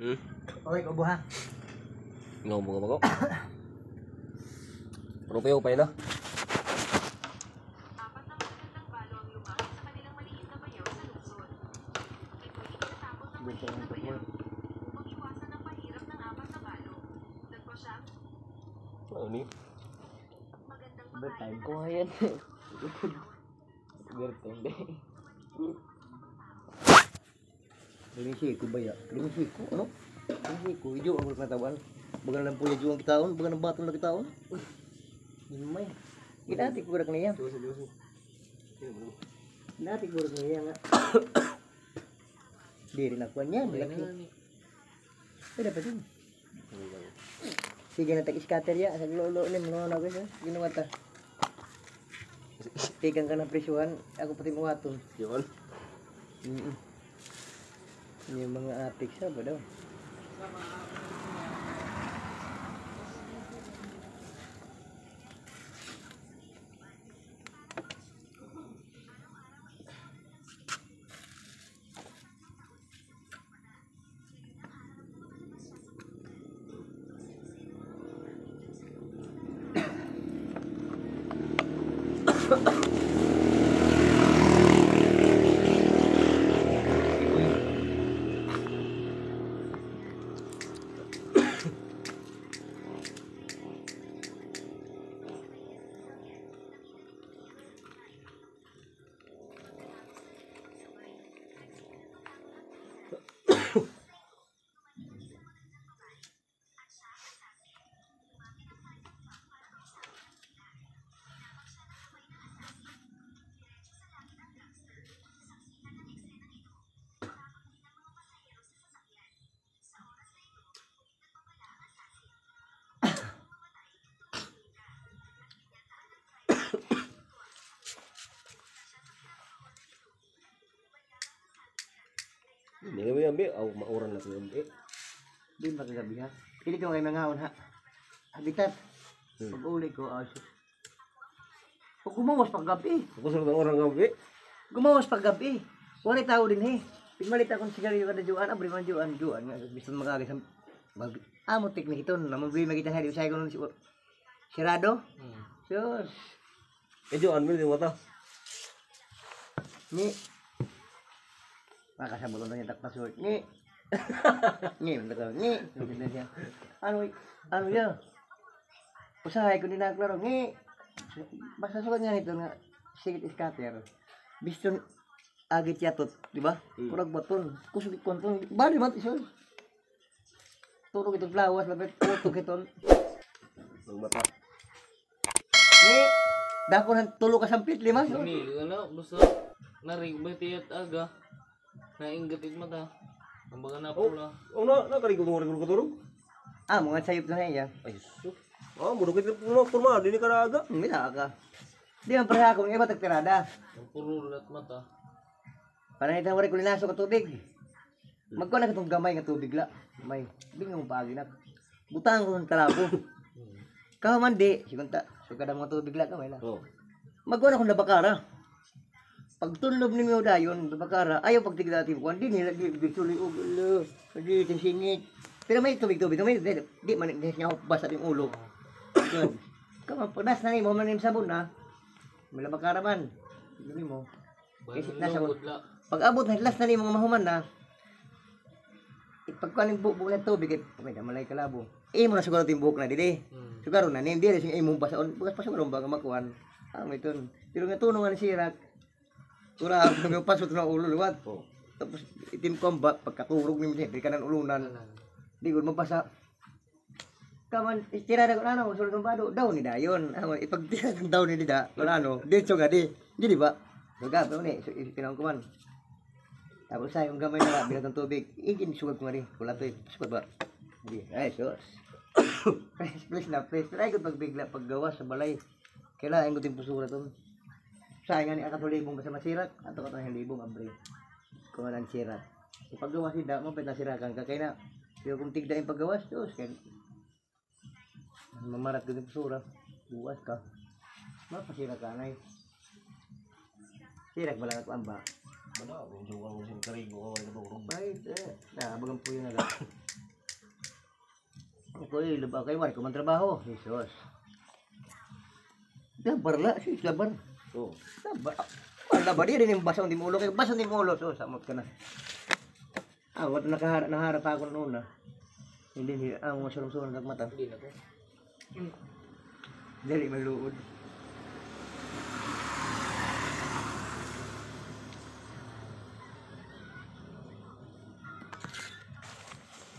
Okay, kubuha. Ngomong ako. Rupiyo pa yun na. Ano ni? Bertime ko ngayon. Bertime deh. Linisiko ba ya? Linisiko, ano? Linisiko, ijo ang katawan. Baga lang po yung kita on, baga ng batong na kita on. Uy, himay. Kinati ko rak niya. Kinati ko rak niya nga. Di rin ako niya, malaki. Pwede pa din. Sige na tag-scatter ya, sa lolo ni mga na guys, ginawa ta. Tigang ka ng presyuhan, ako pati mawaton. Yun. Yung mga atik sa ba daw? Hindi kami ambil, mauran na kami ambil. Di ba kagabi ha? Hindi ko kayo mangaon ha. Habitat. Pag-uli ko, pag gumawas pag gabi. Ako sa orang ambil. Gumawas pag gabi. Wala tao din eh. Pigmalit akong sigarilyo kada juan, abri man juan nga. Gusto magagay sa amo teknik ito. Namabili magitan ha. Di usay ko nun sirado. Sus. Medyo ambil di mata. Ni. Makasabot na niya takpasort. Ni. Ni. Ano yan? Usahay ko din naklaro. Ni. Basta sukat nga nito nga sigit scatter. Biston agit yatot, di ba? Kurag baton. Kusugit kontong. Bali mat iso. Turog itong flawas, labit putok itong. Mata. Ni. Dako ng tulo ka sampit, lima. Ini, ano, basta narig ba tiyat aga? Nainggatit mata. Kumbaga na pula. Oh, nakarigo mo rin ko turog. Mga sayop na niya. Ay, sus. Mudukit na purma, dini ka na aga. Mila ka. Di ang pareha akong iba tagtirada. Purulat mata. Para nito wala ko linaso ka tubig. Magkuha na katong gamay nga tubig la. May bingo mo paagi na. Butang ko ng talabo. Kaho man di, sigunta. Sugada mo tubig la kamay la. Oh. Magkuha na akong labakara. Pag tunlob ni mo dayon, labakara, ayaw pagtigil natin kuhan. Di nila, di tuloy ulo. Di singit. Pero may tubig-tubig. Di man niya basa yung ulo. Yun. Kama, pagdas na ni mo, manim sabon na. May labakara man. Dili mo. Kasi nasa pag abot na last na ni mga mahuman na. Pagkuhan yung buhok ng tubig, may malay kalabo. Mo na siguro yung buhok na dili. Siguro na, hindi rin siyang mo basaon. Bukas pa siguro ba makuhan. May ito. Pero nga tunong nga sirak. Kura, may pasot na ulo liwat. Tapos itim komba, pagkaturog ni mo siya, di ka ng ulunan. Di ko mapasa. Kaman, tirada ko na ano, sulit ng bado, daw ni dayon. Ipagtirada ng daw ni da, ano, dito nga di. Di ba? Magabi ko ni, pinahon ko man. Tapos sa yung gamay na bilat ng tubig, ingin sugad ko nga rin. Wala to eh, sugad ba? Hindi, ay sus. Please na, please. Try ko pagbigla, paggawa sa balay. Kailangan ko din pusura to. Sayang nga ni akatulibong basta masirat, ato ka tayong libong abre. Kung anong sirat. Paggawa si da, mapit na sirakan ka, kaya na, pero kung tigda yung paggawas, sus, kaya mamarat ko din pusura. Buwas ka. Mapasira ka na eh. Sirak ba lang ako amba? Mana, medyo ang sin karigo ang nagdurog. Right, bagang po yun na lang. Ako laba kayo, wari ko man trabaho. Jesus. Labar la, sis, labar. Oh. Labar. Labar, di rin yung basang di mulo. Kayo basang di mulo. So, samot ka na. Wala naharap ako noon na. Hindi, masurong-surong nagmata. Hindi na ko. Dali, maluod.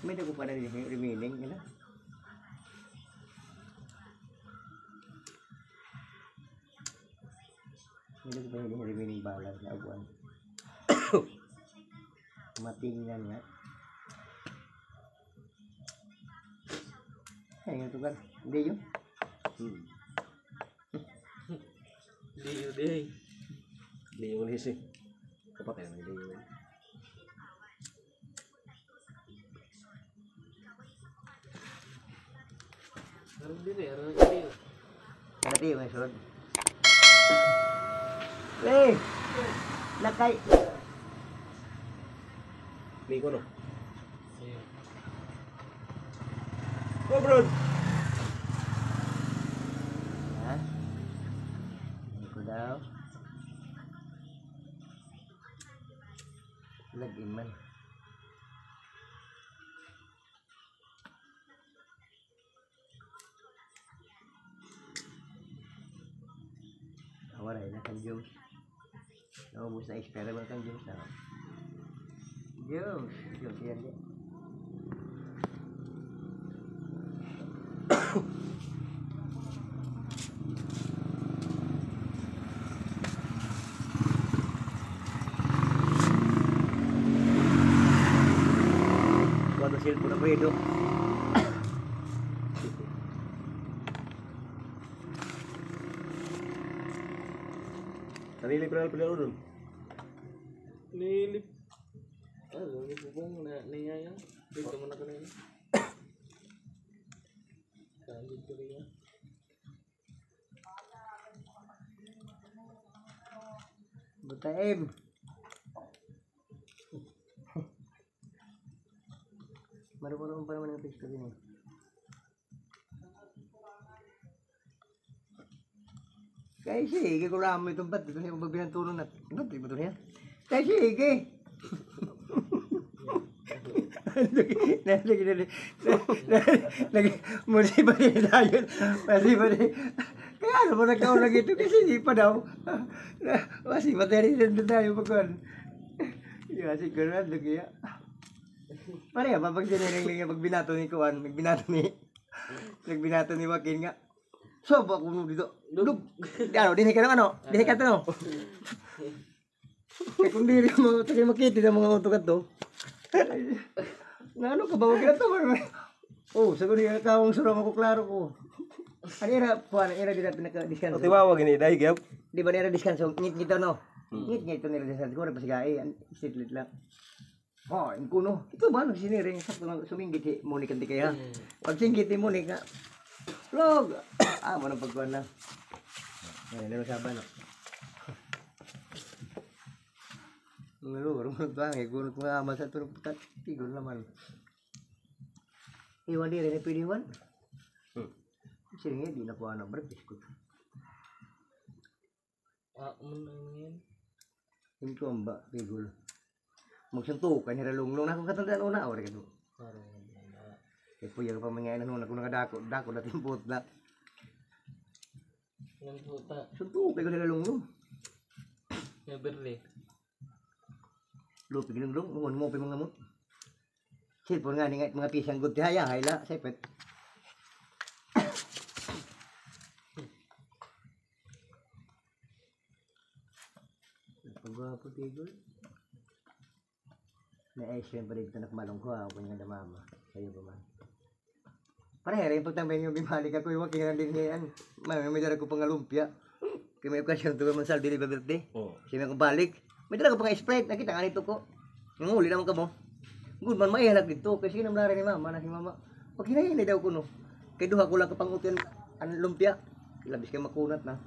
May ko pa na rin yung remaining, yun na. May ko pa na rin yung remaining balance na abuan. Matingnan nga. Ay, nga ito ka. Hindi yun. Hindi yun eh. Hindi yung hisi. Kapatay na hindi yung. Pero hindi rin, pero hindi yun. Dati yung sunod. Eh! Lakay! Hindi ko no. Ayun. Oh bro! Ha? Hindi ko daw. Lagin man. Waray na kang Jones. Naubos na espera ba kang Jones na? Jones! Jones yan yan. Kuwado silpo na pwede. Sarili ko na pala doon. Nilip. Lagi po bang niyayang? Dito mo na kanina. Kagod ko rin yan. Butaim. Marunong pa naman ang pistol din eh. Kaya sige, kung ramo itong bat, ito niya kung magbinantunan na. Ba't di ba ito niya? Kaya sige. Muli ba rin tayo? Masi ba rin? Kaya ano mo nagkaon lagi ito kasi hindi pa daw. Masi materi rin tayo pagkuhan. Kasi gano'n, lagi ya. Pareha pa pag siniring niya, pag binato ni Kuan, nagbinato ni Joaquin nga. So, ba kung dito? Dug! Ano, dinig ka ng ano? Dinig ka ito, no? Kaya kung di rin mo, tayo makiti ng mga utukat to. Na ano ka ba? Huwag na ito. Oh, sagot niya, kawang surang ako, klaro ko. Ano era, Kuan, era din na pinaka-diskanso. O tiwawag ini dahil gyap. Di ba nila diskanso? Ngit-ngit no? Ngit-ngit nila diskanso. Kung napasigae, sitlit lang. Oh, yung kuno. Ito ba, nung siniring, sakto lang sumingit si Monica di kaya. Pag singgit ni Monica, Log! Mo nang pagkuhan na. Ayan, nero saban, no? Nero, rumot ba? Gunot mga amas at turong putat. Tigol naman. Iwan di rin, pwede iwan. Siringnya, di nakuha na berbiskut. Ano yan? Yung tuwamba, tigol. Magsuntukan, hiralunglong na akong katandaan una. Ora ka doon. Parang Kaya po yung pamangyayan na kung nakadako na timpot na. yan puta. Suntukan ko hiralunglong. Neverly. Lupig ng lung, ngungon mo pa yung mga mo. Silpon nga nga mga pisang good tihaya, hayla, sepet. Pagwapo tigol. May ice cream pa dito na kumalong ko, ako yung damama. Sa'yo ba man? Pareha rin pagtambay yung bimalik ako, yung wakiran din ngayon. May dala ko pang lumpia. Kaya may okasyon ito man sa Aldi Liberty. Siya may akong balik. May dala ko pang Sprite, nakita nga nito ko. Nguli naman ka mo. Good man, maihalap dito. Kasi kinamlari ni mama, na si mama. Pag hinahinay daw ko no. Kaya duha ko lang kapangutyan ang lumpia. Labis kayo makunat na.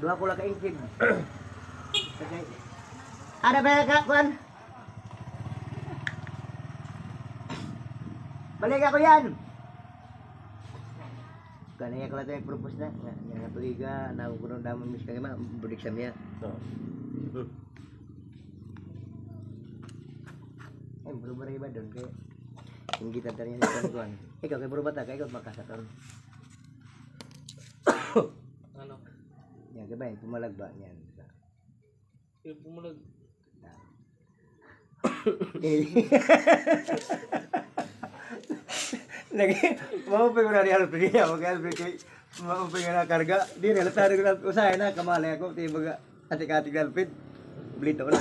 Duha ko lang ka-ingkid. Kasi Ada ba ka, kuan? Balik ako yan. Kanaya ko lang tayo propose na. Nga tuliga, nakukunan damon mis kagama, budik sa miya. Oh. Ay, bro ba iba doon kay hindi tantanya sa kuan. Ikaw kay bro bata kay ikaw makasakon. Ano? Yan kay bay pumalag ba yan. Yung pumulag. Lagi mau pa na real pre ya magal pre kay mau pa na karga di na tari ko usahay na kamalay ako tibaga atik-atik galpit beli to na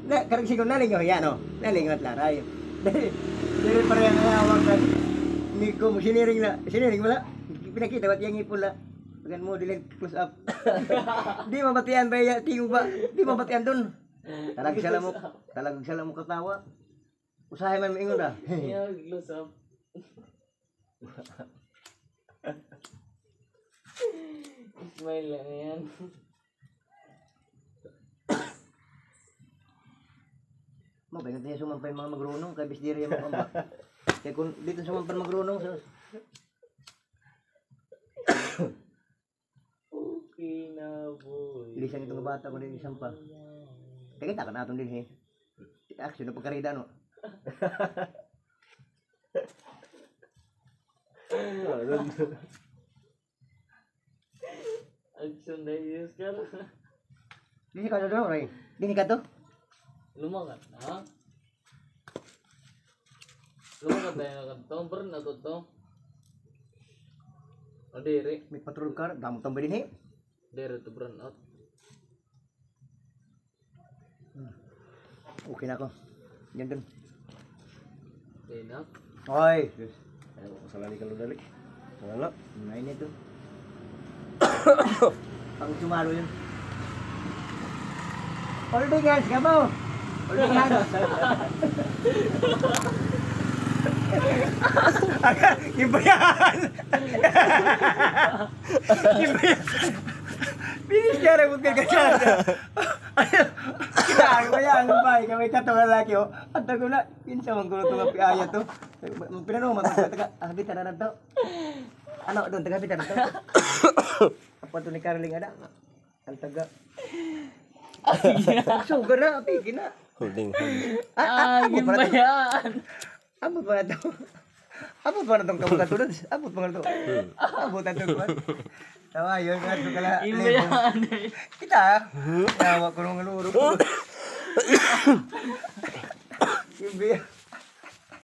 na karag sigo na lingaw yan no nalingaw at laray dili pa rin nga awak kan ni ko mo siniring wala pinakita wat yang ipon la bagan mo dili close up di mabatian ba ya tingog ba di mabatian dun talag sila mo katawa usahay man moingon ra Yeah, close up. Smile lang yan. Mo ba nga sumampay mga magrunong kay bis diri mo kamba. Kay kun dito sumampay magrunong so Okay na, boy. ilisan itong bata ko din isang pa. Kaya kita ka natin din action na pagkarida no. Action na yes ka. Dini ka doon, Ray. Dini ka to? Lumakat na. Lumakat tayo na kanto. Pero na to. O diri. May patrol car, damo tambay din Diri to burn out. Okay na ako. Yan dun. Okay na. Oy, Ay, masalani ka dali. Wala. nain ito. Pang sumalo yun. Holdingan, kamu. Holdingan. Ibayan. Ibayan. Binis ka rin kung kagkasyan. Kaya ang bay, kami katong lalaki o. At ako na, pinsa mong kulo itong piaya to. Pinano, taga, habitan na to. Ano, doon, taga habitan na to. Apa to ni Carling ada? Ang taga. Sugar na, pigi na. Holding. Yung bayan. Abot pa na to. Abot pa na itong kabutan tulad. Abot pa na to. Abot na to. Tawa, yun nga ito kala. Yung bayan. Kita, yawa ko nung aluro. Yung bayan.